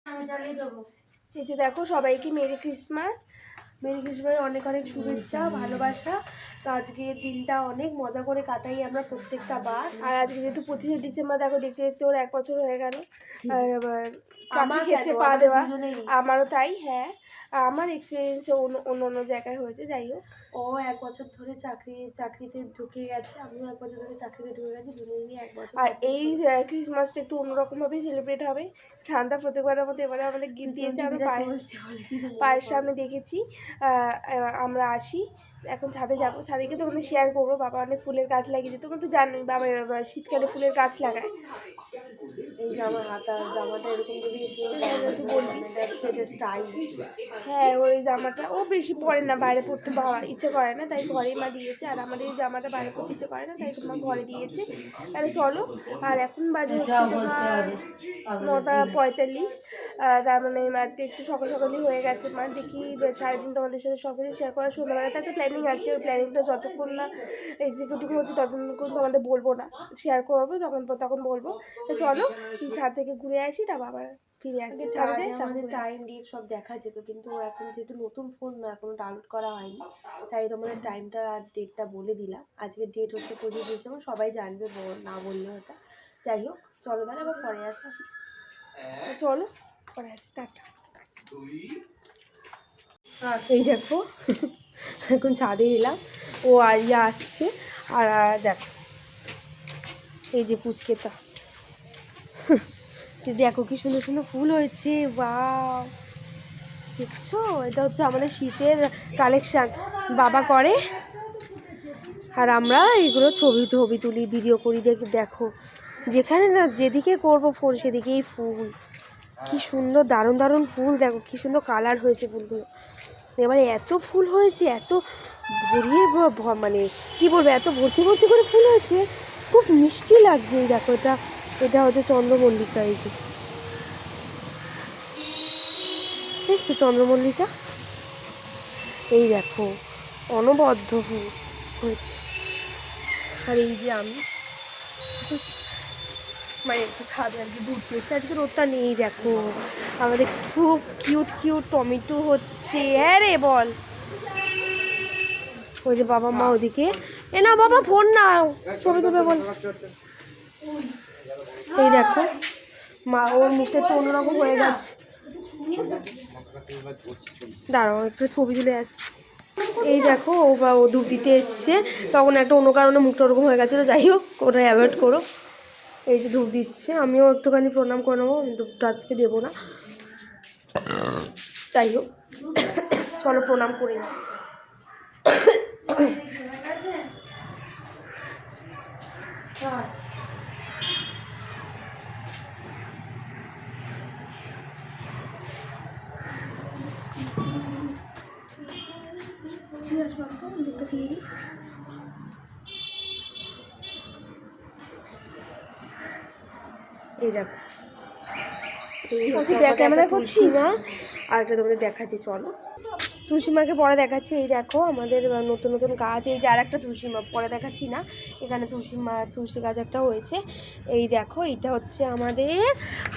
এই যে দেখো, সবাইকে মেরি ক্রিসমাস। মেরি ক্রিসমাসের অনেক অনেক শুভেচ্ছা, ভালোবাসা। তো আজকের দিনটা অনেক মজা করে কাটাই আমরা প্রত্যেকটা বার। আর আজকে যেহেতু 25শে ডিসেম্বর, দেখো দেখতে দেখতে ওর 1 বছর হয়ে গেল। চাকরি খেয়েছে পা দেওয়া, আমারও তাই। হ্যাঁ, আমার এক্সপিরিয়েন্সে অন্য অন্য জায়গায় হয়েছে। যাই হোক, ও 1 বছর ধরে চাকরিতে ঢুকে গেছে, আমিও 1 বছর ধরে চাকরিতে ঢুকে গেছি, দুজনেরই 1 বছর। আর এই ক্রিসমাসটা একটু অন্যরকমভাবেই সেলিব্রেট হবে। ঠান্ডা প্রত্যেকবারের মতো এবারে আমাদের গিফট দিয়েছে। আমি পায়ের সামনে দেখেছি। আমরা আসি, এখন ছাদে যাবো। ছাদে গিয়ে তোমাদের শেয়ার করবো। বাবা অনেক ফুলের গাছ লাগিয়েছে, তোমরা তো জানোই বাবা শীতকালে ফুলের গাছ লাগায়। এই জামাটা এরকম যদি বলবি স্টাইল। হ্যাঁ, ওই জামাটা ও বেশি পরে না, বাইরে পরতে ইচ্ছে করে না, তাই ঘরেই মা দিয়েছে। আর আমাদের এই জামাটা বাইরে পরতে ইচ্ছে করে না, তাই তোমার ঘরে দিয়েছে। তাহলে চলো। আর এখন বাজে হচ্ছে তোমার 9:45। তার মানে আজকে একটু সকাল সকালই হয়ে গেছে। মানে দেখি 3:30 তোমাদের সাথে সব কিছু শেয়ার করার। সন্ধ্যাবেলাতে একটা প্ল্যানিং আছে, ওই প্ল্যানিংটা যতক্ষণ না এক্সিকিউটিভ হচ্ছে ততক্ষণ তোমাদের বলবো না, শেয়ার করবো তখন বলবো। তো চলো ছাদ থেকে ঘুরে আসি, তারপর আবার ফিরে আসি। আমাদের টাইম ডেট সব দেখা যেত, কিন্তু এখন যেহেতু নতুন ফোন না, এখনো ডাউনলোড করা হয়নি, তাই তোমাদের টাইমটা আর ডেটটা বলে দিলাম। আজকের ডেট হচ্ছে 25 ডিসেম্বর, সবাই জানবে না বললে ওটা। যাই হোক, চলো তাহলে আবার পরে আসছি। চলো পরে আসি, টাটা। এই দেখো, এখন ছাদে এলাম, ও আরিয়া আসছে। আর দেখো এই যে পুচকেটা, দেখো কি সুন্দর সুন্দর ফুল হয়েছে। বাহ, দেখছো? এটা হচ্ছে আমাদের শীতের কালেকশান, বাবা করে। আর আমরা এগুলো ছবি তুলি, ভিডিও করি। দেখো, যেখানে না যেদিকে করবো ফোন সেদিকেই ফুল। কি সুন্দর দারুণ দারুণ ফুল, দেখো কি সুন্দর কালার হয়েছে ফুলগুলো। এবারে এত ফুল হয়েছে, এত ভরিয়ে, মানে কি বলবো, এত ভর্তি ভর্তি করে ফুল হয়েছে, খুব মিষ্টি লাগছে। এই দেখো, এটা হচ্ছে চন্দ্রমল্লিকা। এই যে দেখছো চন্দ্রমল্লিকা, এই দেখো অনবদ্য ফুল হয়েছে। আর এই যে আমি মানে একটু ছাদে আর কি ঘুরতে এসেছি, আজকে রোদটা নেই। দেখো আমাদের খুব কিউট টমেটো হচ্ছে। হ্যাঁ রে বল, ওই যে বাবা মা ওদিকে। এ না বাবা, ফোন নাও, ছবি তুলবে বল। এই দেখো মা, ওর মুখে তো অন্যরকম হয়ে গেছে। দাঁড়াও একটু ছবি তুলে আসছি। এই দেখো, ও ধূপ দিতে এসছে, তখন একটা অন্য কারণে মুখটা ওরকম হয়ে গেছিলো। যাই হোক, ওটা অ্যাভয়েড করো। এই যে ধূপ দিচ্ছে, আমিও একটুখানি প্রণাম করে নেবো, ধূপটা আজকে দেবো না। যাই হোক, চলো প্রণাম করে নিই। এই দেখো, ক্যামেরা করছি না, আর একটা তোমাদের দেখাচ্ছি, চলো। তুলসী মাকে পরে দেখাচ্ছি। এই দেখো আমাদের নতুন নতুন গাছ, এই যে আর একটা তুলসী মা, পরে দেখাচ্ছি না। এখানে তুলসী গাছ একটা হয়েছে। এই দেখো, এটা হচ্ছে আমাদের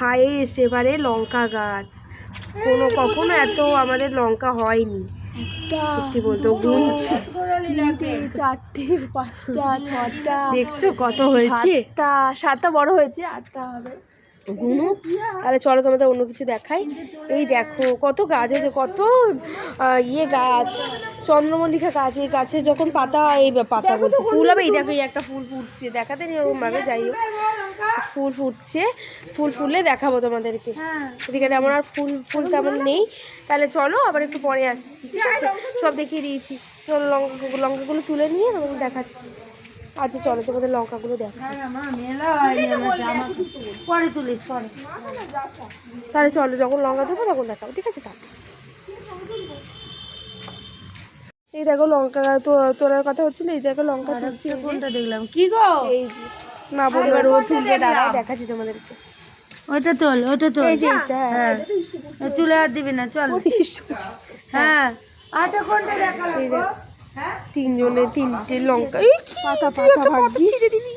হাইয়েস্ট এবারে লঙ্কা গাছ। কখনো এত আমাদের লঙ্কা হয়নি, সত্যি বলতে। গুনছি 4টে 5টা 6টা, দেখছো কত হয়েছে? 7টা বড় হয়েছে, 8টা হবে। গুনো। তাহলে চলো তোমাদের অন্য কিছু দেখাই। এই দেখো কত গাছ হয়েছে, কত গাছ, চন্দ্রমল্লিকা গাছ। এই গাছে যখন পাতা বলছে ফুল হবে। এই দেখো, এই একটা ফুল ফুটছে, দেখাতে নেই ওরকমভাবে। যাই হোক, ফুল ফুটছে, ফুল ফুললে দেখাবো তোমাদেরকে। এদিকে তেমন আর ফুল তেমন নেই। তাহলে চলো আবার একটু পরে আসছি, ঠিক আছে? সব দেখিয়ে দিয়েছি, লঙ্কাগুলো তুলে নিয়ে তোমাদের দেখাচ্ছি। আচ্ছা চলো, তোমাদের লঙ্কাগুলো দেখো। পরে তুলিস, পরে। তাহলে চলো, যখন লঙ্কা দেবো তখন দেখাবো, ঠিক আছে? তাহলে এই দেখো লঙ্কা তোলার কথা হচ্ছিল। এই দেখো লঙ্কা তুলছি। কোনটা দেখলাম কি গো? এই যে না বলবো, ও তুলবে, দাঁড়াও দেখাচ্ছি তোমাদেরকে। ওইটা তোল, এই যে এইটা। হ্যাঁ, চুলে হাত দিবি না, চল। হ্যাঁ, আটা কোনটা দেখালাম গো? তিনজনে 3টে লঙ্কা, এই পাতা ভাগছি দিদি।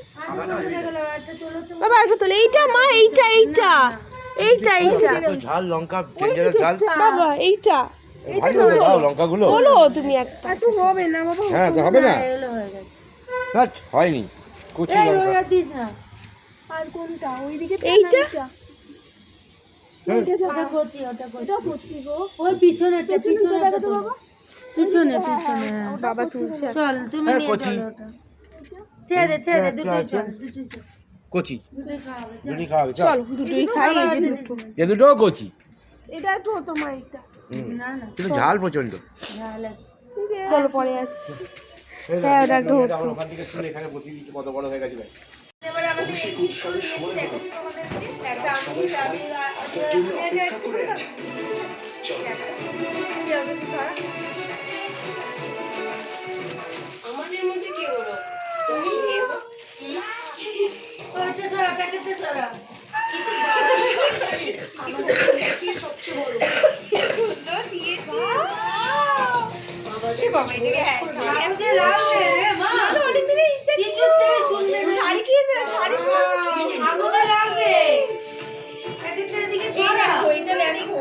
বাবা একটা তোলে, এইটা মা, এইটা এইটা ঝাল লঙ্কা ডেঞ্জারাস ঝাল বাবা এইটা ভালো করে দাও লঙ্কাগুলো বলো তুমি একটা একটু হবে না বাবা হ্যাঁ তো হবে না এগুলো হয়ে গেছে বাট হয়নি কুচি লঙ্কা ওটা দিস না আর কোনটা ওইদিকে এইটা ওটা কচি ওটা এটা কচি গো ওই পিছনেটা পিছনে দেখো তো বাবা পিছনে পিছনে বাবা তুলছে চল তুমি হ্যাঁ, নিয়ে কচি। চলো ওটা ছেড়ে ছেড়ে দুটোই চল দুটোই চল কচি দুটোই খাওয়াবে দুটি খাওয়াবে চল দুটোই খাই এই যে দুটো। এ দুটোও কচি এটা একটু তোমার এটা না না কিন্তু ঝাল প্রচন্ড ঝাল আছে চলো পরে আসছি হ্যাঁ ওটা একটু হতো আমার ওখান থেকে শুনে এখানে বসিয়ে দিচ্ছি কত বড় হয়ে গেছে ভাই এবারে আমাদের এই জিনিসগুলো নিয়েছি দেখো তোমাদেরকে একটা আমাদের মধ্যে কে বলো তুমি ওইটা সরা প্যাকেটটা সরা কিন্তু আমাদের মধ্যে কি সবচেয়ে বড় বাবা যে বাবা এটাকে কাগজে লাগবে রে মা অনেকদিনের ইচ্ছা ছিল কিছুতেই শুনবে না শাড়ি কিনে না শাড়ি কাগজে লাগবে প্যাকেটটা এদিকে সরা ওইটা দেখো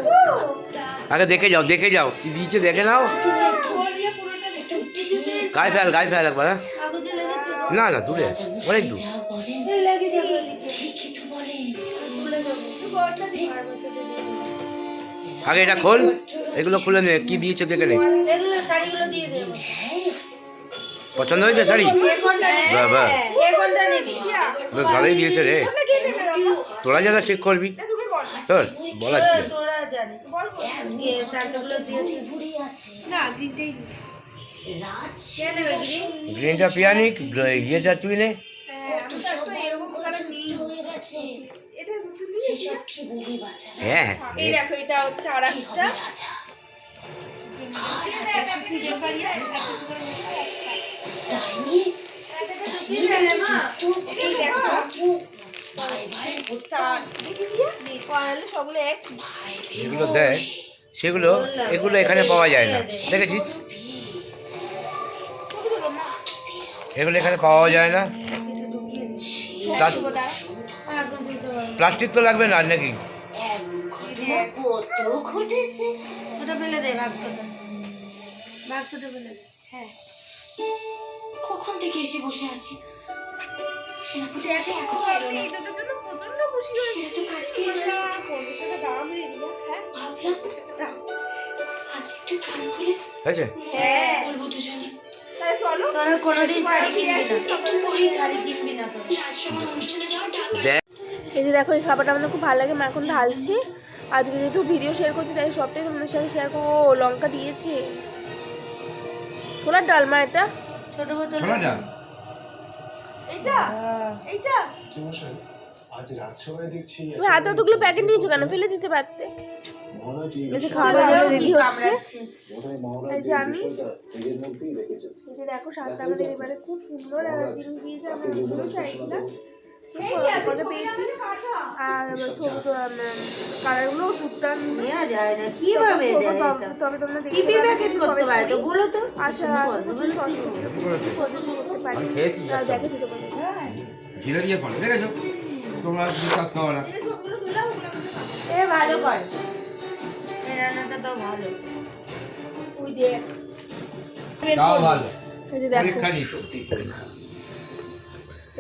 আগে দেখে যাও কি দিয়েছে দেখে নাও কিছুতেই গায়ে ফেল একবার হ্যাঁ? কাগজে লেগেছে গো। না না দূরে আছে অনেক দূর এই লেগে যাবে আগে এটা খোল এগুলো খুলে নে কি দিয়েছে দেখে নে এগুলো শাড়িগুলো দিয়ে দে পছন্দ হয়েছে শাড়ি বাহ বাহ এই কোনটা নিবি বেশ ভালোই দিয়েছে রে তোরা যারা চেক করবি তোর বলার কি আছে? তোরা জানিস দিয়ে শাড়িগুলো দিয়েছে না গ্রিনটাই কে নেবে গ্রিন গ্রিনটা পিয়ানিক ইয়েটা তুই নে এরকম কালার নেই এটা বুঝলি হ্যাঁ হ্যাঁ এই দেখো এটা হচ্ছে আরেকটা কি নেবে মা এই দেখো স্টার দেখি দিয়ে কোয়ালে সবগুলো এক যেগুলো দেয় সেগুলো এগুলো এখানে পাওয়া যায় না দেখেছিস এগুলো এখানে পাওয়া যায় না প্লাস্টিক তো লাগবে না নাকি ওটা ফেলে দে বাক্সটা ফেলে দে হ্যাঁ কখন থেকে এসে বসে আছি সেনাপতি এসে দেখো এখন এলো আপনি না এই দুটোর জন্য প্রচন্ড খুশি হয়েছি সেটা তো কাজকেই জানি 1500 টাকা দাম রে রিয়া হ্যাঁ ভাবলাম আজ একটু প্রাণ খুলে হয়েছে হ্যাঁ বলবো দুজনে তাহলে চলো তোরা কোনোদিন শাড়ি কিনবি না একটু পরেই শাড়ি কিনবি না তোরা রাজসভার অনুষ্ঠানে যাওয়ার ডাক দেখ এই যে দেখো এই খাবারটা আমাদের খুব ভালো লাগে মা এখন ঢালছি আজকে যেহেতু ভিডিও শেয়ার করছি তাই সবটাই তোমাদের সাথে শেয়ার করবো লঙ্কা দিয়েছি ছোলার ডাল মা এটা ছোট বোতল শোনো না এইটা এইটা আজ রাজসভায় দেখছি তুমি হাতে অতগুলো প্যাকেট নিয়েছো কেন ফেলে দিতে পারতে এই যে খাওয়া দাওয়া রেডি হচ্ছে এই যে আমি নিজের মধ্যেই রেখেছেন এই যে দেখো শাকটা আমাদের এবারে খুব সুন্দর আর জিনিস দিয়েছে আমরা এগুলো চাইছিলাম মজা পেয়েছি আর ছোট কালারগুলো দুর্দান্ত নেওয়া যায় না কিভাবে দেয় এটা তবে তোমরা কি দেখতে প্যাকেট করতে পারে তো বলো তো আশা করতে পারি আমি খেয়েছি দেখেছি তোমাদের জিরে দিয়ে ফল দেখেছো তোমরা বিশ্বাস করো না এ ভালো কর এই রান্নাটা তো ভালো ওই দেখ তাও ভালো এই যে দেখো পরীক্ষা নিস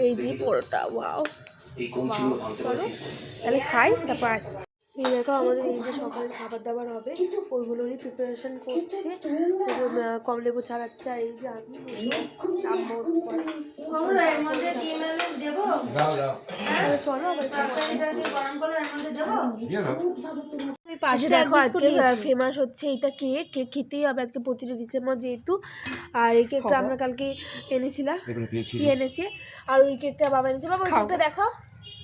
এই যে পরোটা ওয়াও এই কোন ছিল ভাবতে চলো তাহলে খাই তারপর আসছি এই দেখো আমাদের এই যে সকালের খাবার দাবার হবে ওইগুলোরই প্রিপারেশন করছে কমলেবু ছাড়াচ্ছে আর এই যে আমি আম্মু করে ওগুলো এর মধ্যে ডিম এলে দেবো দাও দাও চলো আবার এটা কি গরম করে এর মধ্যে দেবো দিয়ে দাও পাশে দেখো আজকে ফেমাস হচ্ছে এটা কেক কেক খেতেই হবে আজকে 25 ডিসেম্বর যেহেতু আর এই কেকটা আমরা কালকে এনেছিলাম এগুলো পেয়েছি এনেছে আর ওই কেকটা বাবা এনেছে বাবা ওই কেকটা দেখাও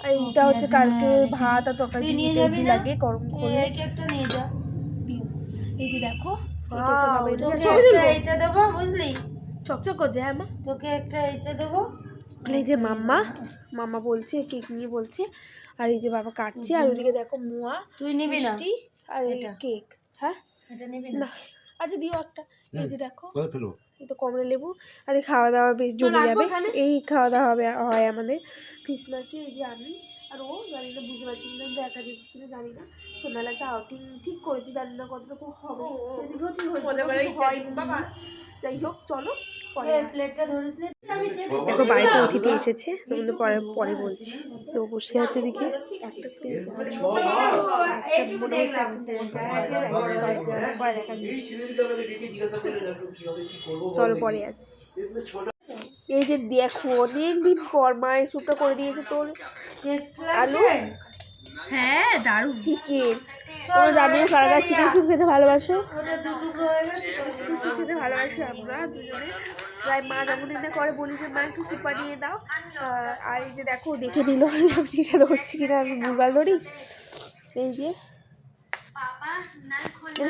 আর এইটা হচ্ছে কালকে ভাত আর তরকারি তুই নিয়ে দিতে যাবি না? লাগে গরম করে এই কেকটা নিয়ে যা এই যে দেখো এই কেকটা বাবা এনেছে তোকে ছবি একটা তুলবো? এইটা দেবো বুঝলি চকচক করছে হ্যাঁ মা তোকে একটা এইটা দেবো আর এই যে মাম্মা বলছে কেক নিয়ে বলছে আর এই যে বাবা কাটছে আর ওইদিকে দেখো মুয়া তুই নিবি না মিষ্টি আর এই এটা। কেক হ্যাঁ এটা নিবি না না আচ্ছা দিও একটা এই যে দেখো কোথায় ফেলবো এটা কমলা লেবু আর খাওয়া দাওয়া বেশ জমে যাবে এই খাওয়া দাওয়া হবে হয় আমাদের ক্রিসমাসে এই যে আমি আর আর ও জানি না, বুঝতে পারছি না দেখা যাচ্ছে কিনা জানি না। সন্ধ্যাবেলা একটা আউটিং ঠিক করেছি, জানি না কতটুকু হবে, সেদিকেও ঠিক হয়েছে বাবা। যাই হোক চলো পরে প্লেটটা ধরিস নি। দেখো বাড়িতে অতিথি এসেছে, তোমাদের পরে পরে বলছি। তো বসে আছে এদিকে একটা চলো পরে আসছি। এই যে দেখো অনেকদিন পর মায়ের স্যুপটা করে দিয়েছে তোর আলু হ্যাঁ দারুণ। চিকেন। তোমরা জানিও কারা কারা চিকেন স্যুপ খেতে ভালোবাসো। ওটা দু টুকরো হয়ে গেছে। চিকেন স্যুপ খেতে ভালোবাসি আমরা দুজনে। প্রায় মা যেমন এটা করে বলি যে মা একটু স্যুপ বানিয়ে দাও। আর এই যে দেখো দেখে নিল আমি এটা ধরছি কিনা, আমি ভুলভাল ধরি। এই যে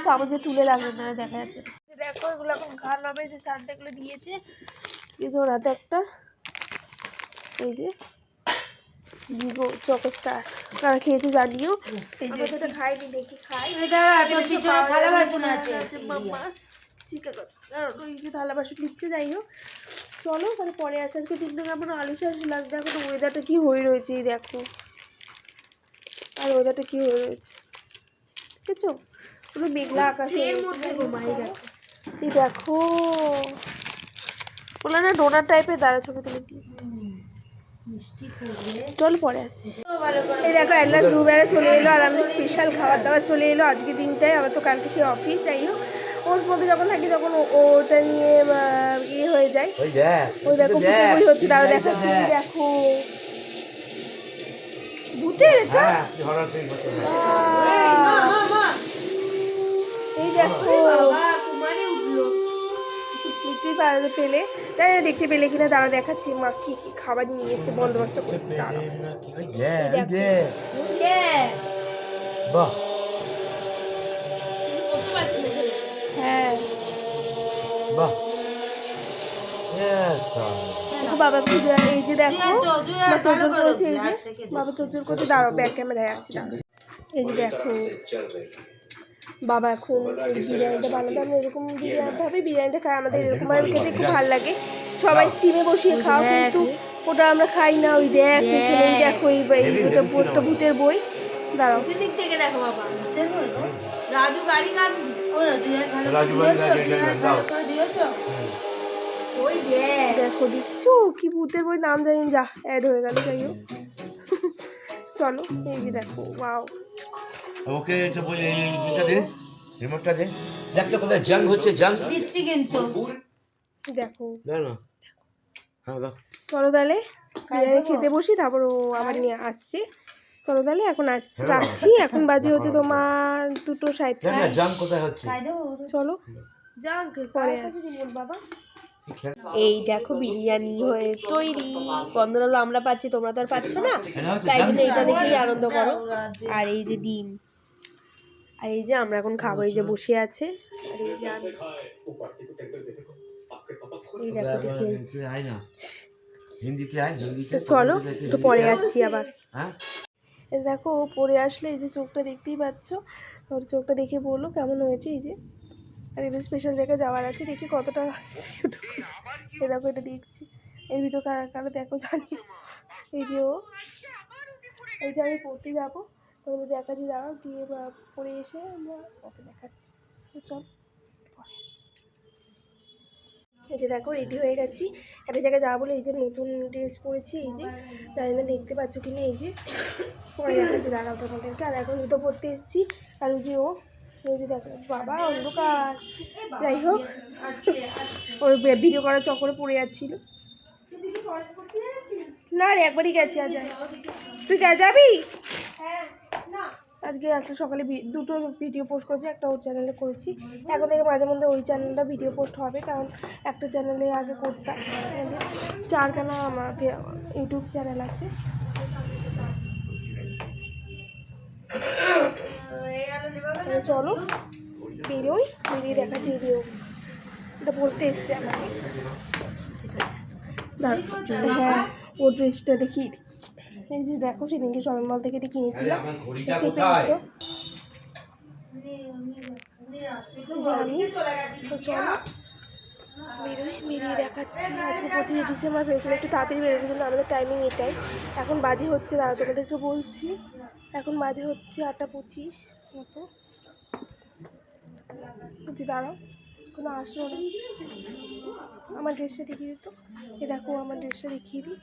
চামচ দিয়ে তুলে লাগবে না, দেখা যাচ্ছে না। দেখো এগুলো এখন ঘাড় নামে যে চারটা এগুলো দিয়েছে, এই যে ওর হাতে একটা এই যে ভিভো চকোস্টার, কারা খেয়েছে জানিও। আমরা সেটা খাইনি, দেখি খাই। এটা তোর পিছনে থালা বাসন আছে। মাছ চিকেন ওই যে থালা বাসন দিচ্ছে। যাই হোক চলো তাহলে পরে আসে। আজকে দিনটা কেমন আলু শাস লাগবে। এখন ওয়েদারটা কি হয়ে রয়েছে এই দেখো, আর ওয়েদারটা কি হয়ে রয়েছে দেখেছো, পুরো মেঘলা আকাশে। এর মধ্যে ঘুমাই দেখো। এই দেখো বললাম না ডোনার টাইপের, দাঁড়া ছবি তুলে মিষ্টি করবে চল পরে আসছি। তো ভালো করে। এই দেখো অ্যাটলাস দুবেলা চলে এলো, আর আমাদের স্পেশাল খাবার দাবার চলে এলো আজকে দিনটায়। আমার তো কালকে সেই অফিস। যাই হোক ওর মধ্যে যখন থাকি তখন ওটা নিয়ে ইয়ে হয়ে যায়। ওই দেখো ভূতের বই হচ্ছে, তারা দেখাচ্ছি। দেখো ভূতের এটা এই দেখো কুমারী উঠলো। দেখতেই পেলে, তাই দেখতে পেলে কিনা তারা দেখাচ্ছি মা কি কি খাবার নিয়ে এসেছে বন্দোবস্ত করতে। তারা হ্যাঁ বাবা এই যে দেখো মা তোর করেছে, এই যে বাবা তোর করতে দাঁড়াও, ব্যাক ক্যামেরায় আসছি দাঁড়াও। এই যে দেখো বাবা এখন বিরিয়ানিটা বানাতে, আমরা এরকম বিরিয়ানিভাবে বিরিয়ানিটা খাই, আমাদের এরকম ভাবে খেতে খুব ভালো লাগে। সবাই স্টিমে বসিয়ে খাও, কিন্তু ওটা আমরা খাই না। ওই দেখ পেছনে এই দেখো ওটা একটা ভূতের বই। দাঁড়াও দিক থেকে দেখো বাবা। রাজু গাড়ি গান ওরা দুই ভালো করে দিয়েছো। ওই দেখ দেখো দেখছো কি ভূতের বই, নাম জানি যা অ্যাড হয়ে গেল। যাই হোক চলো এই যে দেখো ওয়াও। ওকে এটা বলে এইটা দে, রিমোটটা দে। দেখছো কোথায় জাং হচ্ছে, জাং দিচ্ছি কিন্তু। দেখো দাও না, হ্যাঁ দাও। চলো তাহলে বিরিয়ানি খেতে বসি, তারপর ও আবার নিয়ে আসছে। চলো তাহলে এখন রাখছি। এখন বাজে হচ্ছে তোমার 2:37। জাং কোথায় হচ্ছে? চলো যান পরে আসছি বাবা। এই দেখো বিরিয়ানি হয়ে তৈরি, গন্ধগুলো আমরা পাচ্ছি, তোমরা তো আর পাচ্ছ না, তাই জন্য এটা দেখেই আনন্দ করো। আর এই যে ডিম, আর এই যে আমরা এখন খাবো। এই যে বসে আছে, আর এই যে এই দেখো এটা খেলছি। তো চলো একটু পরে আসছি আবার। এই দেখো ও পরে আসলে, এই যে চোখটা দেখতেই পাচ্ছ, ওর চোখটা দেখে বললো কেমন হয়েছে। এই যে আর এটা স্পেশাল জায়গায় যাওয়ার আছে, দেখি কতটা। এই দেখো এটা দেখছি, এর ভিতর কারা কারা দেখো জানি। এই যে ও, এই যে আমি পড়তে যাবো, তোমাদের দেখাচ্ছি, যাওয়া গিয়ে পরে এসে আমরা ওকে দেখাচ্ছি। তো চল পরে আসছি। এই যে দেখো রেডি হয়ে গেছি, একটা জায়গায় যাওয়া বলে এই যে নতুন ড্রেস পরেছি। এই যে জানি না দেখতে পাচ্ছ কি না, এই যে পরে দেখাচ্ছি, দাঁড়াও তোমাদেরকে। আর এখন জুতো পরতে এসেছি, আর ওই যে ও ওই যে দেখো বাবা অন্ধকার। যাই হোক ওর ভিডিও করার চক্করে পড়ে যাচ্ছিল। না রে একবারই গেছি, আর যাই। তুই যাবি? আজকে একটা সকালে দুটো ভিডিও পোস্ট করেছি, একটা ওর চ্যানেলে করেছি। এখন থেকে মাঝে মধ্যে ওই চ্যানেলটা ভিডিও পোস্ট হবে, কারণ একটা চ্যানেলে আগে করতাম। 4খানা আমার ইউটিউব চ্যানেল আছে। চলো বেরোই, বেরিয়ে দেখাচ্ছি। ভিডিও এটা পড়তে এসছে আমার। হ্যাঁ ওর ড্রেসটা দেখি, এই যে দেখো সেদিনকে শপিং মল থেকে এটা কিনেছিলাম, দেখতে পেয়েছো। আমি তো চলো বেরিয়ে দেখাচ্ছি। আজকে 25 ডিসেম্বর ভেবেছিলাম একটু তাড়াতাড়ি বেরোবে, কিন্তু আমাদের টাইমিং এটাই। এখন বাজে হচ্ছে, দাঁড়া তোমাদেরকে বলছি, এখন বাজে হচ্ছে 8:25 মতো। বলছি দাঁড়াও, কোনো আসলো না। আমার ড্রেসটা দেখিয়ে দিত, এ দেখো আমার ড্রেসটা দেখিয়ে দিই।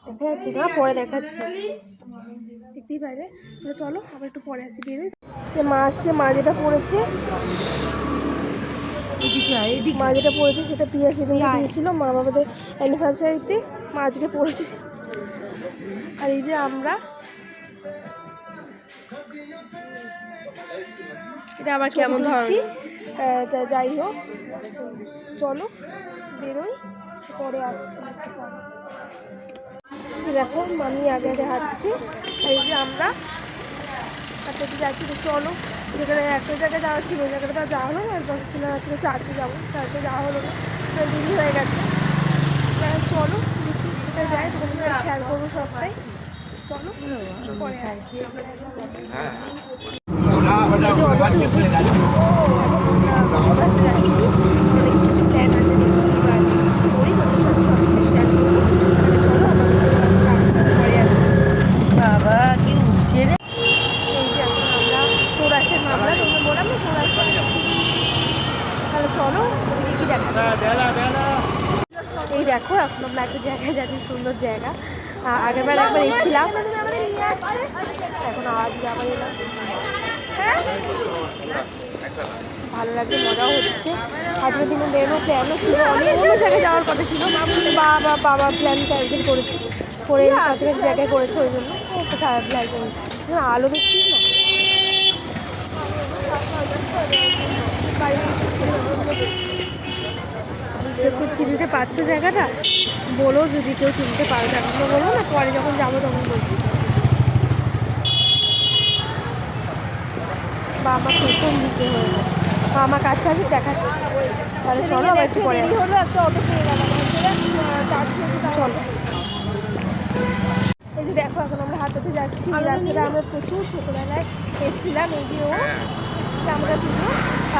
দেখা যাচ্ছে না, পরে দেখাচ্ছি, দেখতেই পারে। চলো আবার একটু পরে আসি, বেরোই। মা আসছে, মা যেটা পড়েছে মা যেটা পড়েছে সেটা প্রিয়া সেদিনকে দিয়েছিল মা বাবাদের অ্যানিভার্সারিতে, মা আজকে পড়েছে। আর এই যে আমরা, এটা আবার কেমন ধরছি। তা যাই হোক, চলো বেরোই, পরে আসছি। দেখো মামি আগে আগে হাঁটছি, আর এই যে আমরা হাঁটতে যাচ্ছি। তো চলো, যেখানে একটা জায়গায় যাওয়া ছিল ওই জায়গাটা যাওয়া হলো না, এরপর ছিল চার্চে যাবো, চার্চে যাওয়া হলো না, দেরি হয়ে গেছে। চলো দেখি কোথায় যাই, তোমাদের শেয়ার করবো সবটাই। চলো পরে আসছি। কিছু প্ল্যান আছে, করি তোমাদের সাথে সবটাই শেয়ার করবো। চলো পরে আসছি। বাবা কি উঠছে রে। এই যে এখন আমরা চৌরাস্তায় নামলা, তোমরা বললাম না চৌরাস্তায়, তাহলে চলো কি দেখা। এই দেখো এখন আমরা একটা জায়গায় যাচ্ছি, সুন্দর জায়গা। আগেরবার একবার এসেছিলাম, এখন আজ আবার এলাম। হ্যাঁ ভালো লাগছে, মজাও হচ্ছে। আজকের দিনে বেরোনো প্ল্যানও ছিল, অনেক অন্য জায়গায় যাওয়ার কথা ছিল, বাবা প্ল্যান ক্যান্সেল করেছে, করে কাছাকাছি জায়গায় করেছে, ওই জন্য একটু খারাপ লাগছে। আলো দেখছিস না, কেউ চিনতে পারছো জায়গাটা? বলো যদি কেউ চিনতে পারো, এখনো বলো না, পরে যখন যাবো তখন বলছি। বা আমার প্রথম দিকে হয়ে গেল, বা আমার কাছে আমি দেখাচ্ছি। তাহলে চলো আবার একটু পরে হলো, একটা অটো পেয়ে গেলাম, চলো। এই যে দেখো এখন আমরা হাঁটাতে যাচ্ছি, এই রাস্তাটা আমরা প্রচুর ছোটোবেলায় এসেছিলাম। এই যে ও আমরা দুটো,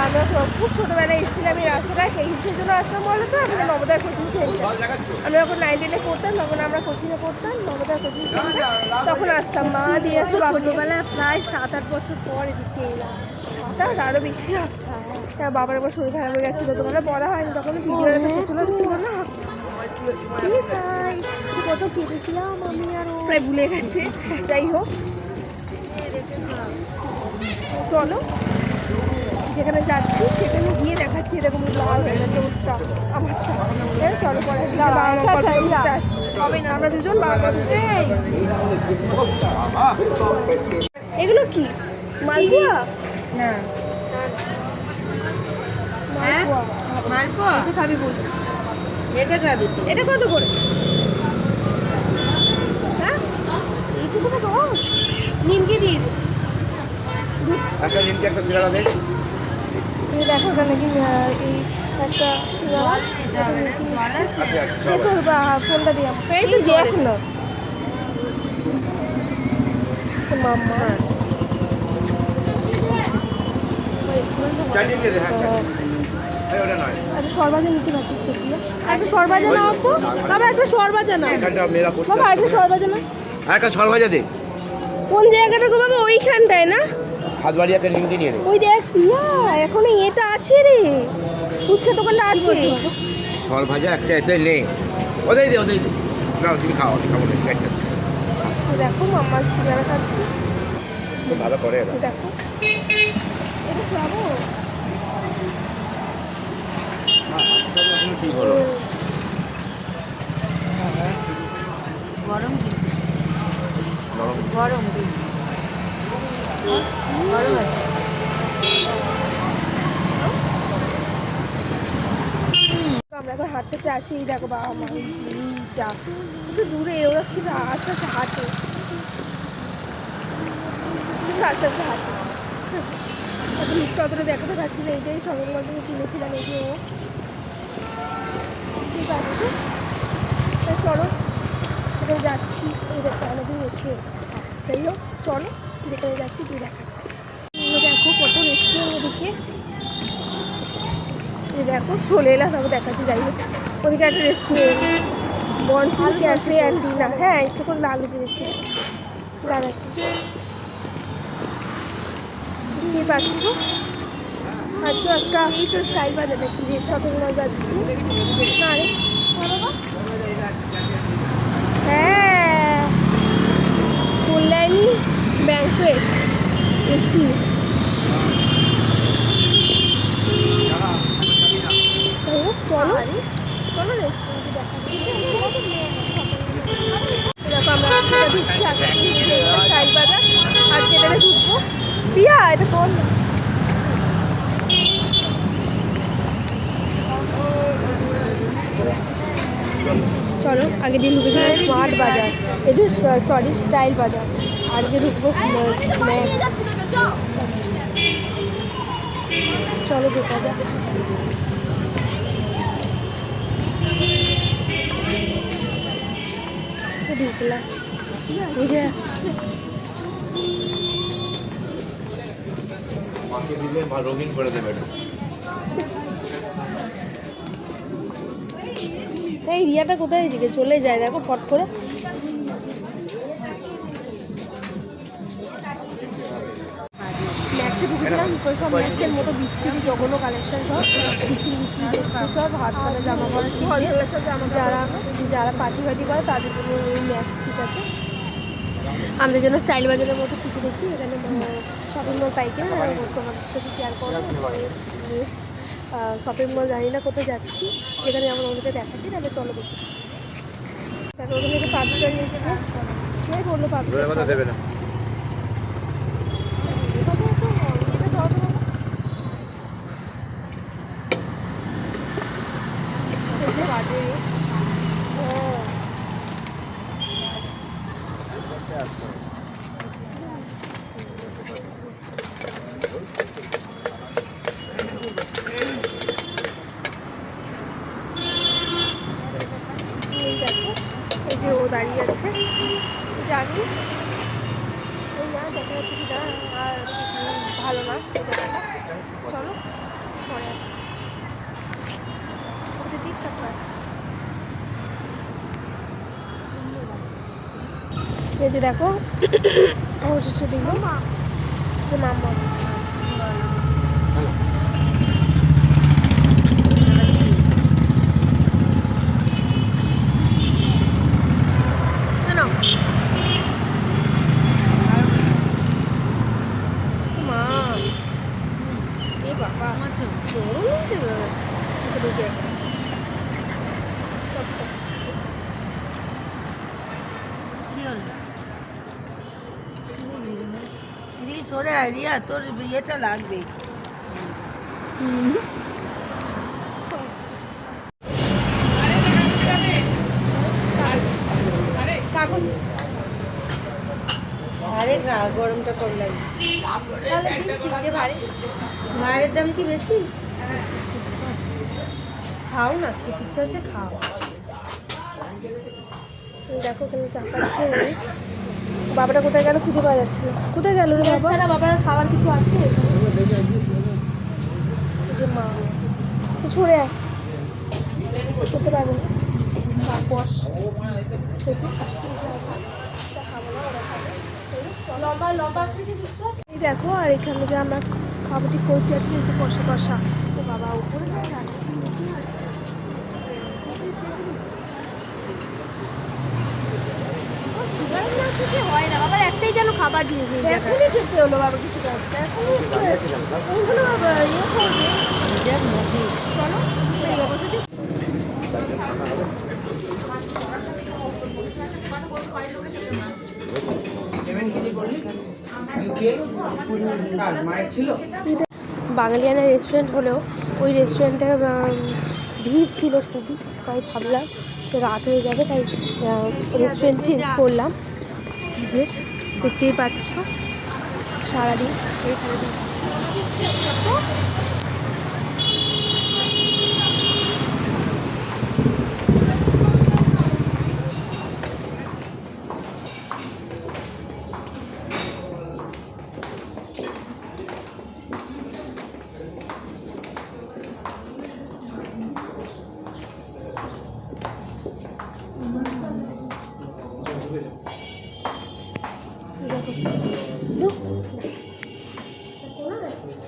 আমরা খুব ছোটোবেলায় এসেছিলাম এই রাস্তাটা। কিসের জন্য আসতাম বলো তো? আমাদের নবোদয় কোচিং সেন্টার, আমরা যখন 9-10 পড়তাম তখন আমরা কোচিংয়ে পড়তাম, নবোদয় কোচিং সেন্টার, তখন আসতাম। মা দিয়ে আসতো ছোটোবেলায়, প্রায় 7-8 বছর পর এদিকে এলাম, 7-8 আরও বেশি। তা বাবার আমার শরীর খারাপ হয়ে গেছিলো, তোমাদের বলা হয়নি, তখন ভিডিওটা তো প্রচলন ছিল না। কত কেটেছিলাম আমি, আর প্রায় ভুলে গেছে। যাই হোক চলো, যেখানে যাচ্ছি সেখানে গিয়ে দেখাচ্ছি। এরকম লাল হয়ে গেছে ওটা আমারটা। চলো পরে হবে না, আমরা দুজন বাবা। এগুলো কি মালপোয়া? না মালপোয়া মালপোয়া এটা খাবি বলি, এটা খাবি তো? এটা কত করে? হ্যাঁ এইটুকু তো নিমকি দিয়ে দিই। একটা নিমকি একটা সিঙ্গাড়া দেয়। এই দেখো এখানে কি এই একটা সিঙ্গাড়া, ফোনটা দিয়ে এই তো দেখ না মাম্মা। চাটনি দিয়ে দে, হ্যাঁ ওটা নয়। একটা সরবাজা নিতে পারছিস তো, একটা সরবাজা নাও তো বাবা, একটা সরবাজা নাও এখানটা মেয়েরা পড়তে বাবা, একটা সরবাজা নাও। আর একটা ছল ভাজা দে। কোন জায়গাটা গো বাবা? ওইখানটায় না, হাত বাড়িয়ে একটা নিমকি নিয়ে নে। ওই দেখ পিয়া, এখনো এটা আছে রে, ফুচকা দোকানটা আছে। ছল ভাজা একটা এতে নেই, ওদের দে ওদের দে। না তুমি খাও, আমি খাবো না, ঠিক আছে। দেখো মাম্মা সিঙ্গারা খাচ্ছি, খুব ভালো করে এরা। দেখো এটা খাবো। ঠিক হলো। গরম কিন্তু, নরম। গরম কিন্তু, গরম আছে। আমরা এখন হাঁটতে আছি, এই দেখো বাবা মা জিটা একটু দূরে, ওরা কি আস্তে আস্তে হাঁটে, কিন্তু আস্তে আস্তে হাঁটে। এত লিফ্ট অতটা দেখাতে পারছি না, এইটাই সঙ্গমগঞ্জ থেকে কিনেছিলাম। এই যে ও ঠিক আছে, চলো সেখানে যাচ্ছি, ওদের চালাতে বসে। যাই হোক চলো, যেখানে যাচ্ছি তুই দেখাচ্ছি। দেখো কত রেস্টুরেন্ট, ওদিকে এই দেখো চলে এলাম, তারপর দেখাচ্ছি। যাই হোক, ওদিকে একটা রেস্টুরেন্ট বনফিল ক্যাফে অ্যান্ড ডিনার। হ্যাঁ, ইচ্ছে করে আলু চেয়েছি। দাঁড়া, বুঝতে পারছো আজকে একটা একটু স্টাইল বাজার দেখি যে শপিং মল যাচ্ছি না রে বাবা। হ্যাঁ, কল্যাণী ব্যাংকুয়েট এসি। চলো চলো রেস্টুরেন্টে দেখা দেখো আমরা ঢুকছি স্টাইল বাজার। আজকে এটাতে ঢুকবো। পিয়া এটা তোর না। চলো, আগের দিন ঢুকেছিলাম স্মার্ট বাজার, এই যে সরি স্টাইল বাজার। আজকে ঢুকবো ম্যাক্স। চলো ঢোকা যাক। ঢুকলাম, বুঝে মাকে দিলে মা রঙিন করে দেবে। এই রিয়াটা কোথায় দিকে চলে যায় দেখো ফট করে। ম্যাক্সে ঢুকেছিলাম, সব ম্যাক্সের মতো বিচ্ছিরি জঘন্য কালেকশন, সব বিচ্ছিরি বিচ্ছিরি দেখতে, সব হাত কাটা জামা পরা সব জামা। যারা যারা পার্টি ফার্টি করে তাদের জন্য ওই ম্যাক্স ঠিক আছে। আমাদের জন্য স্টাইল বাজারের মতো কিছু দেখি এখানে শপিং মল পাইকে তোমাদের সাথে শেয়ার করবো। নেক্সট শপিং মল জানি না কোথায় যাচ্ছি, যেখানে আমরা ওদেরকে দেখাচ্ছি। তাহলে চলো দেখি। তারপর ওখানে একটা পাপচার নিচ্ছে, কে বললো পাপচার দেবে না। ও দাঁড়িয়ে আছে, জানি ওই না দেখা যাচ্ছে কি না। আর ভালো না, চলো পরে আসছি। ওদের দিক তারপর আসছি। এই যে দেখো অবশেষে দিল মামা। সরে রিয়া, তোর ইয়েটা লাগবে। আরে না, গরমটা কম লাগবে। মায়ের দাম কি বেশি? খাও না, খেতে ইচ্ছা হচ্ছে খাও। দেখো কেন চাপাচ্ছে। বাবাটা কোথায় গেল খুঁজে পাওয়া যাচ্ছে না। কোথায় গেল রে বাবা? বাবার খাবার কিছু আছে? মা ছড়ে সত্যি পারবো না। এই দেখো, আর এখানে যে আমরা খাবার ঠিক করছি আজকে হচ্ছে কষা কষা। ও বাবা উপরে হয় না বাবার, একটাই যেন খাবার দিয়েছে। এখনই চেষ্টা হলো বাবা কিছু করতে, এখনই ইয়ে করবে। চলো এই অবস্থাতে বাঙালিয়ানা রেস্টুরেন্ট হলেও ওই রেস্টুরেন্টে ভিড় ছিল খুবই, তাই ভাবলাম তো রাত হয়ে যাবে, তাই রেস্টুরেন্ট চেঞ্জ করলাম। এই যে দেখতেই পাচ্ছ সারাদিন এইখানে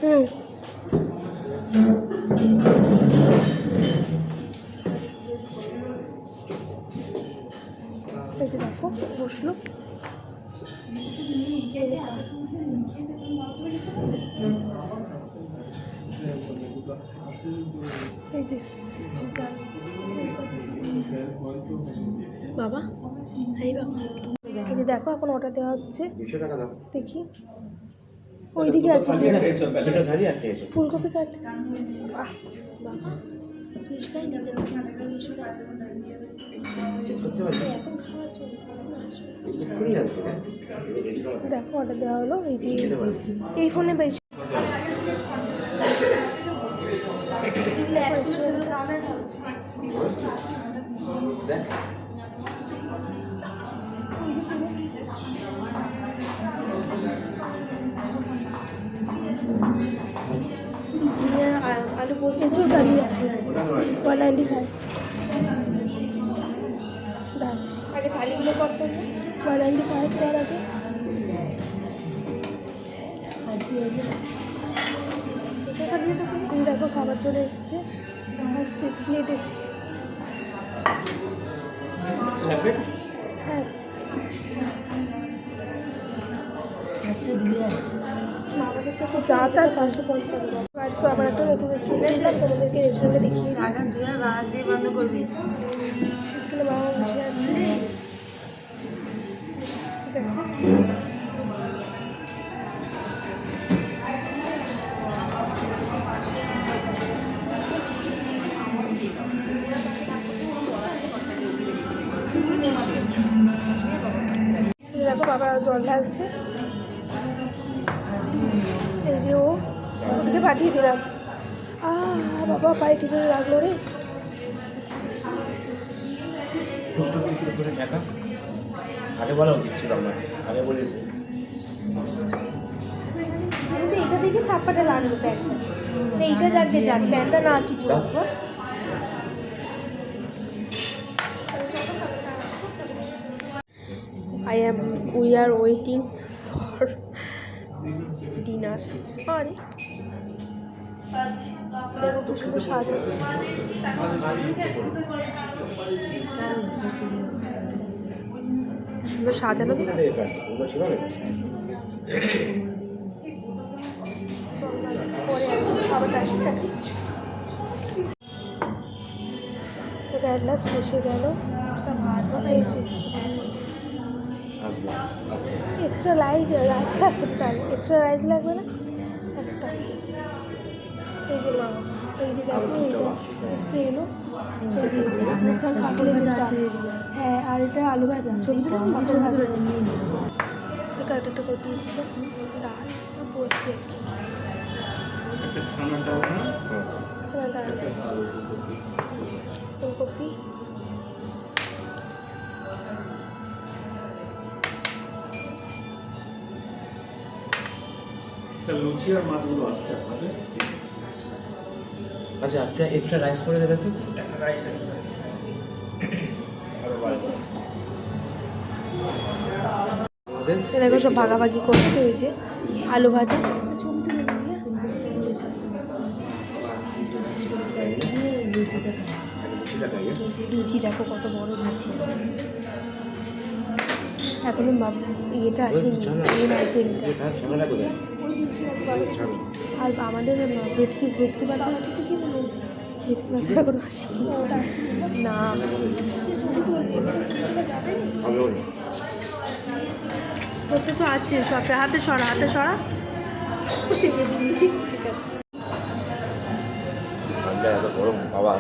হুম এই যে দেখো বসলো এই যে বাবা এই বাবা এই যে দেখো এখন অর্ডার দেওয়া হচ্ছে 200 টাকা দাও। দেখি ওইদিকে আছে যেটা ধারি আর আছে। ফুলকপি কাট বাবা ফিশ ফ্রাই নিতে শেষ করতে পারবে? এখন খাওয়ার জন্য এক্ষুনি আসবে না? রেডি করা থাকে। দেখো অর্ডার দেওয়া হলো এই যে খেতে পারবে। এই ফোনে বেশি ব্যাস। আলু পোস্ত ডালিয়া 195 ডাল আগে থালিগুলো করতে হবে 195 দেওয়ার আগে দেখো খাবার চলে এসছে প্লেট এসছে হ্যাঁ যা তার 555 আজকে আবার একটা নতুন রেস্টুরেন্ট এলাম তোমাদেরকে রেস্টুরেন্টে দেখিয়ে বন্ধ করবি এখানে বাবা বসে আছে দেখো দেখো বাবা জল ঢালছে এই যে ও ওদিকে পাঠিয়ে দিলাম বাবা পায়ে কিছু লাগলো রে আগে বলা উচিত ছিল আমার, আগে বলিস। এইটা দেখে ছাপ্পাটা লাগলো প্যান্টটা এইটা লাগবে যাক প্যান্টটা না কিছু লাগবো we are waiting for dinner আরে দেখো খুব সুন্দর সাজানো সুন্দর সাজানো ওগুলো ছিল না? পরে খাবারটা আসে ওটা অ্যাট লাস্ট এসে গেল এই যে এক্সট্রা রাইস লাগবে তাহলে এক্সট্রা রাইস লাগবে না একটা এই যে মা এই যে দেখো এইটা এক্সট্রা এলো এই যে মোচার কাটলেট এটা হ্যাঁ আর এটা আলু ভাজা ছবিটা আলু ভাজা কাটাটা করে দিচ্ছে ডাল বলছি আর কি ফুলকপি লুচি আর মাছগুলো আসছে আপনাদের আচ্ছা একটা এক্সট্রা রাইস করে দেবে তো? রাইস আমাদের দেখো সব ভাগাভাগি করছে এই যে আলু ভাজা লুচি দেখো কত বড় লুচি এখনো ইয়েটা আসেনি মেন আইটেমটা ঝামেলা কোথায়? আর আমাদের ভেটকি বাজার আছে কি বলে ভেটকি বাজার এখনো আসেনি ওটা আসেনি না হবে ওর। তোর তো আছে সব হাতে সরা ঠান্ডা এত গরম বাবা।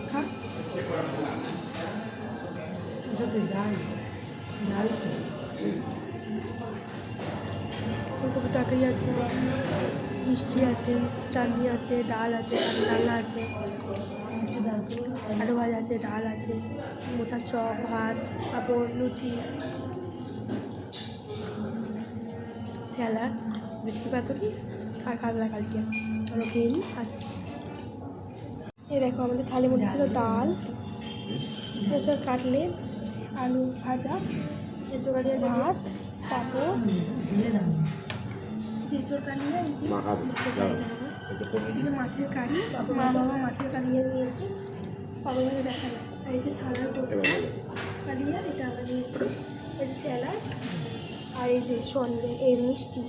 খা ফুলকপি তরকারি আছে মিষ্টি আছে চাটনি আছে ডাল আছে ডালনা আছে আলু ভাজা আছে ডাল আছে মোচার চপ ভাত পাঁপড় লুচি স্যালাড ভেটকি পাতুরি আর কাতলা কালকে আমরা খেয়ে নিই খাচ্ছি এই দেখো আমাদের থালির মধ্যে ছিল ডাল মোচার কাটলেট আলু ভাজা, এঁচোড় কালিয়া ভাত, পাঁপড়, এঁচোড় কালিয়া, এই যে মাখাবো, মাছের দাও। কালিয়া, এই যে মাছের কারি, বাবা মাছের কালিয়া নিয়েছে, বাবাকে দেখালাম। আর এই যে ছানার কোপ্তা কালিয়া, এটা আমরা নিয়েছি। এই যে স্যালাড, আর এই যে সন্দেশ, এই মিষ্টি,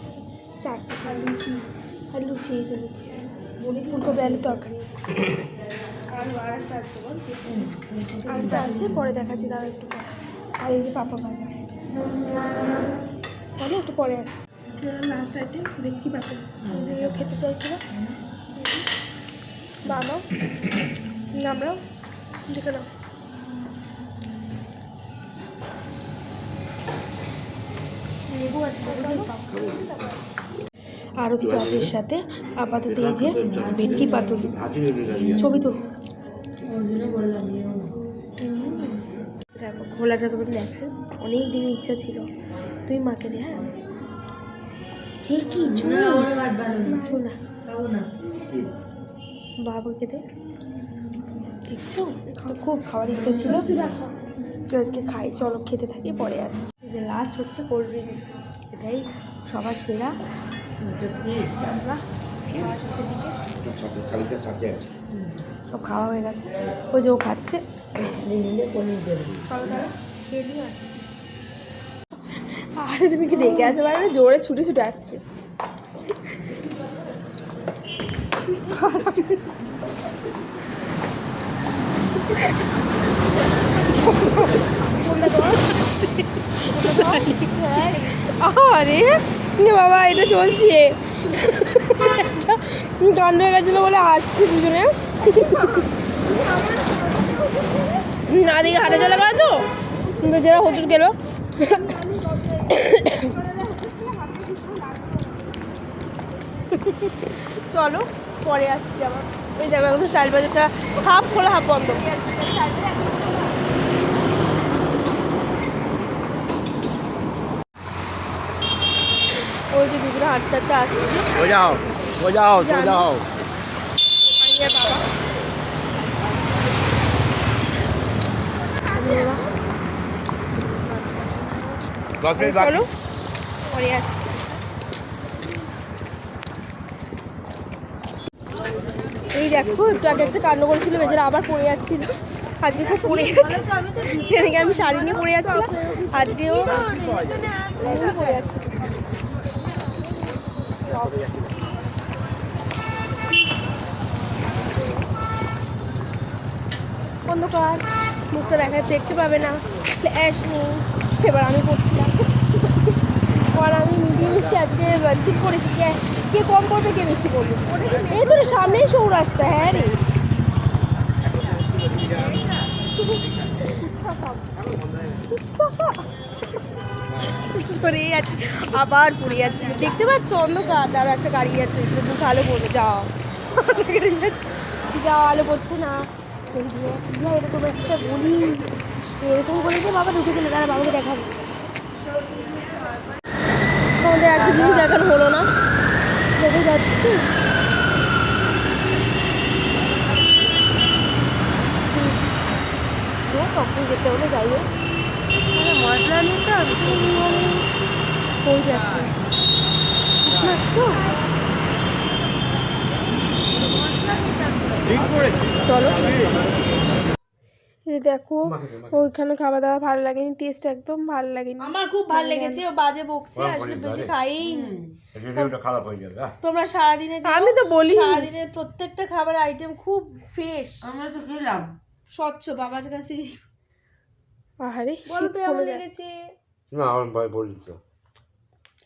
চারটে আর লুচি, এই যে নিচে ফুলকপি আলুর তরকারি আছে। আলুটা আছে, পরে দেখাচ্ছি, দাঁড়া একটু পরে। আর এই যে পাঁপড় ভাজা। চলো একটু পরে আসছি। লাস্ট আইটেম দেখি ব্যাপার খেতে চাইছিল বাবা, আমরাও দেখে নাও। আরও কিছু আছে এর সাথে। আপাতত এই যে ভেটকি পাতুরি, ছবি তো দেখো খোলাটা তোমার দেখো, অনেক দিনের ইচ্ছা ছিল। তুই মাকে দে। হ্যাঁ কি চুলা বাবাকে দে। দেখছো তো খুব খাওয়ার ইচ্ছা ছিল, আজকে খাই। চলো খেতে থাকি, পরে আসছি। লাস্ট হচ্ছে কোল্ড ড্রিঙ্কস, এটাই সবার সেরা। আমরা সব খাওয়া হয়ে গেছে, ওই যে ও খাচ্ছে। আরে তুমি কি দেখে আসতে পারবে, জোরে ছুটে ছুটে আসছে। আরে বাবা এটা চলছে, কাণ্ড হয়ে গেছিল বলে আসছি দুজনে। না দিকে হাঁটা চলা করে তো যারা হুজুর গেল। চলো পরে আসছি আবার। ওই দেখো এখন স্টাইল বাজারটা হাফ খোলা হাফ বন্ধ। ওই যে দুজনে হাঁটতে হাঁটতে আসছি। সোজাও সোজাও সোজাও। চলো পরে আসছি। এই দেখো একটু আগে একটা কাণ্ড করেছিল, বেচারা আবার পড়ে যাচ্ছিল। আজকে খুব পড়ে যাচ্ছে, সেদিকে আমি শাড়ি নিয়ে পড়ে যাচ্ছিলাম, আজকেও পড়ে যাচ্ছি। অন্ধকার, মুখটা দেখতে পাবে না, অ্যাশ নেই। এবার আমি করছিলাম, আর আমি মিডিয়ে মিশিয়ে আজকে ঠিক করেছি কে কম করবে কে বেশি করবে। এই তো সামনেই সৌ রাস্তা। হ্যাঁ রে করে আবার পড়ে যাচ্ছে, দেখতে পাচ্ছ অন্ধকার। তারও একটা গাড়ি আছে, একটু ভালো করে যাও যাও, আলো পড়ছে না। এরকম একটা বলি, এরকম বলি যে বাবা ঢুকে চলে, তারা বাবাকে দেখাবো। আমাদের একটা জিনিস দেখানো হলো না, দেখে যাচ্ছি। কখন যেতে হলে যাই হোক, মশলা নিয়ে তো ওই যাচ্ছে ক্রিসমাস তো। চলো দেখো, ওইখানে খাওয়া দাওয়া ভালো লাগেনি, টেস্ট একদম ভালো লাগেনি। আমার খুব ভালো লেগেছে, ও বাজে বকছে, আসলে বেশি খাইনি। খারাপ হয়ে যাবে। তোমরা সারাদিনে আমি তো বলি সারাদিনের প্রত্যেকটা খাবার আইটেম খুব ফ্রেশ, আমরা তো খেলাম। স্বচ্ছ। বাবার কাছ থেকে আহারে বলো তো এমন লেগেছে। না আমার ভাই বলি তো,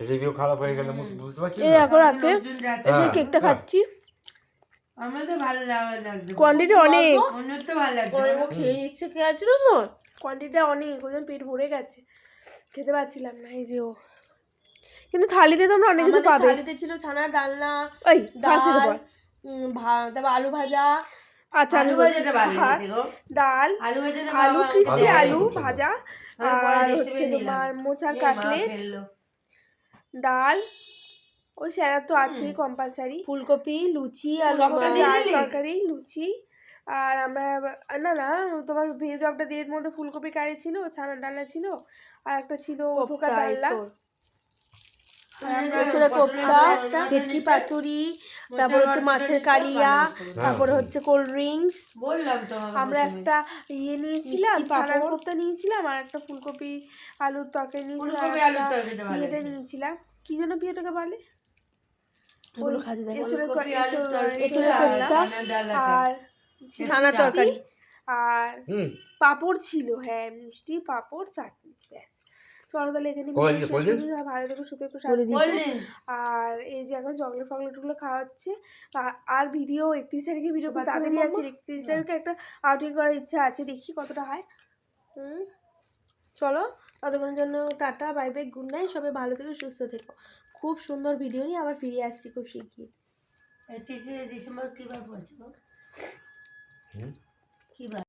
এটা কেউ খারাপ হয়ে গেলে বুঝতে পারছি এই এখন রাতে এসে কেকটা খাচ্ছি, আমার তো ভালো লাগছে, কোয়ান্টিটি অনেক, অন্য তো ভালো লাগছে। ও খেয়ে নিচ্ছে, কে আছিল তো কোয়ান্টিটিটা অনেক, ওই জন্য পেট ভরে গেছে, খেতে পারছিলাম না। এই যে ও কিন্তু থালিতে তোমরা অনেক কিছু পাবে। থালিতে ছিল ছানার ডালনা, ওই ডাল, তারপর আলু ভাজা। আচ্ছা আলু ভাজাটা ভালো লেগেছে গো। ডাল, আলু ভাজাটা আলু বাবা ক্রিস্পি ভালো আলু লেগেছে। ভাজা, আমি পরে আর দেখতে হচ্ছে পেয়ে তোমার নিলাম। মোচার এ মা কাটলেট, ফেললো। ডাল, ওই স্যালাড তো আছেই কম্পালসারি, ফুলকপি, লুচি আর সবটা দিয়ে দিলি? তরকারি, লুচি, আর আমরা না না তোমার ভেজ অফ দ্য ডের মধ্যে ফুলকপি কারি ছিল, ছানা ডালনা ছিল, আর একটা ছিল ধোকা ডালনা, ছিল কোপ্তা, ভেটকি পাতুরি, তারপর হচ্ছে মাছের কালিয়া, তারপরে হচ্ছে কোল্ড ড্রিঙ্কস। বললাম তো আমরা একটা ইয়ে নিয়েছিলাম, ছানার কোপ্তা নিয়েছিলাম, আর একটা ফুলকপি আলুর তরকারি নিয়েছিলাম, ফুলকপি আর আলুর একটা তরকারিটা ভালো ইয়েটা হয়েছে। নিয়েছিলাম, কি যেন পিয়েটাকে বলে, ওগুলো খাতে দেয়। এঁচোড়ের ফুলকপি আলুর তরকারি এঁচোড়ের আর কোপ্তা, ছানার ডাল আছে। আর ছানার তরকারি। আর হুম পাঁপড় ছিল, হ্যাঁ মিষ্টি পাঁপড় চাটনি, ব্যাস। চলো তাহলে এখানে কোল্ড video শেষ ড্রিঙ্কস? করি, আর ভালো থেকে সুতো একটু সাথে কোল্ড ড্রিঙ্কস। আর এই যে এখন চকলেট ফকলেটগুলো খাওয়া হচ্ছে। আর ভিডিও 31 তারিখে ভিডিও তাড়াতাড়ি আছে, 31 তারিখে একটা আউটিং করার ইচ্ছা আছে, দেখি কতটা হয়। চলো ততক্ষণের জন্য tata, bye bye, good night, সবাই ভালো থেকে সুস্থ থেকো। খুব সুন্দর ভিডিও নিয়ে আবার ফিরে আসছি খুব শিগগির। 31 ডিসেম্বর কি বার পড়ছে গো? কি বার?